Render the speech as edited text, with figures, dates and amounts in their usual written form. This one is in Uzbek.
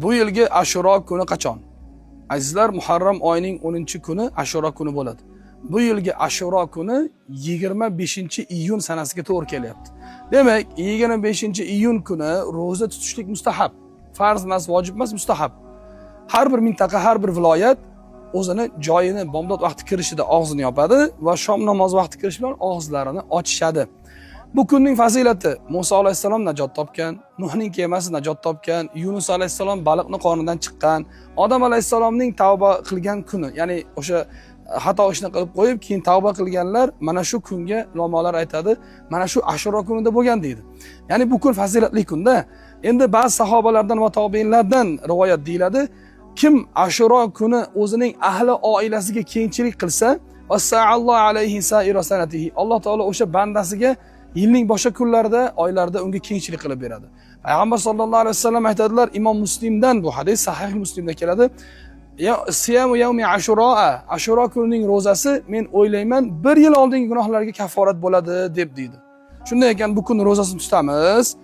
Bu yilgi Ashuro kuni qachon? Azizlar, Muharram oyining 10-kuni Ashuro kuni bo'ladi. Bu yilgi Ashuro kuni 25-iyun sanasiga to'g'ri kelyapti. Demak, 25-iyun kuni roza tutishlik mustahab. Farz emas, vojib emas, mustahab. Har bir mintaqa, har bir viloyat o'zini joyini bomdod vaqti kirishida og'zini yopadi va shom namozi vaqti kirishi bilan og'izlarini ochishadi. Bu kunning fazilati: Musa alayhissalom najot topgan, Nuhning kemasi najot topgan, Yunus alayhissalom baliqning qonidan chiqqan, Odam alayhissalomning tavba qilgan kuni, ya'ni o'sha xato ishni qilib qo'yib keyin tavba qilganlar mana shu kunga ulamolar aytadi, mana shu Ashuro kunida bo'lgan deydi. Ya'ni bu kun fazilatli kunda. Endi ba'zi sahobalardan va tobiinlardan rivoyat deyiladi, kim Ashuro kuni o'zining ahli oilasiga kengchilik qilsa, vassa'allohu alayhi sa'ira sanatihi, Alloh taolo o'sha bandasiga yilning boshqa kunlarida, oylarda unga kengchilik qilib beradi. Payg'ambar sollallohu alayhi vasallam aytadilar, Imom Muslimdan bu hadis, Sahih Muslimda keladi. Siyamu yawmi Ashuro, Ashuro kunining rozasi men o'ylayman 1 yil oldingi gunohlarga kafforat bo'ladi deb deydi. Shunday ekan bu kun rozasini tutamiz.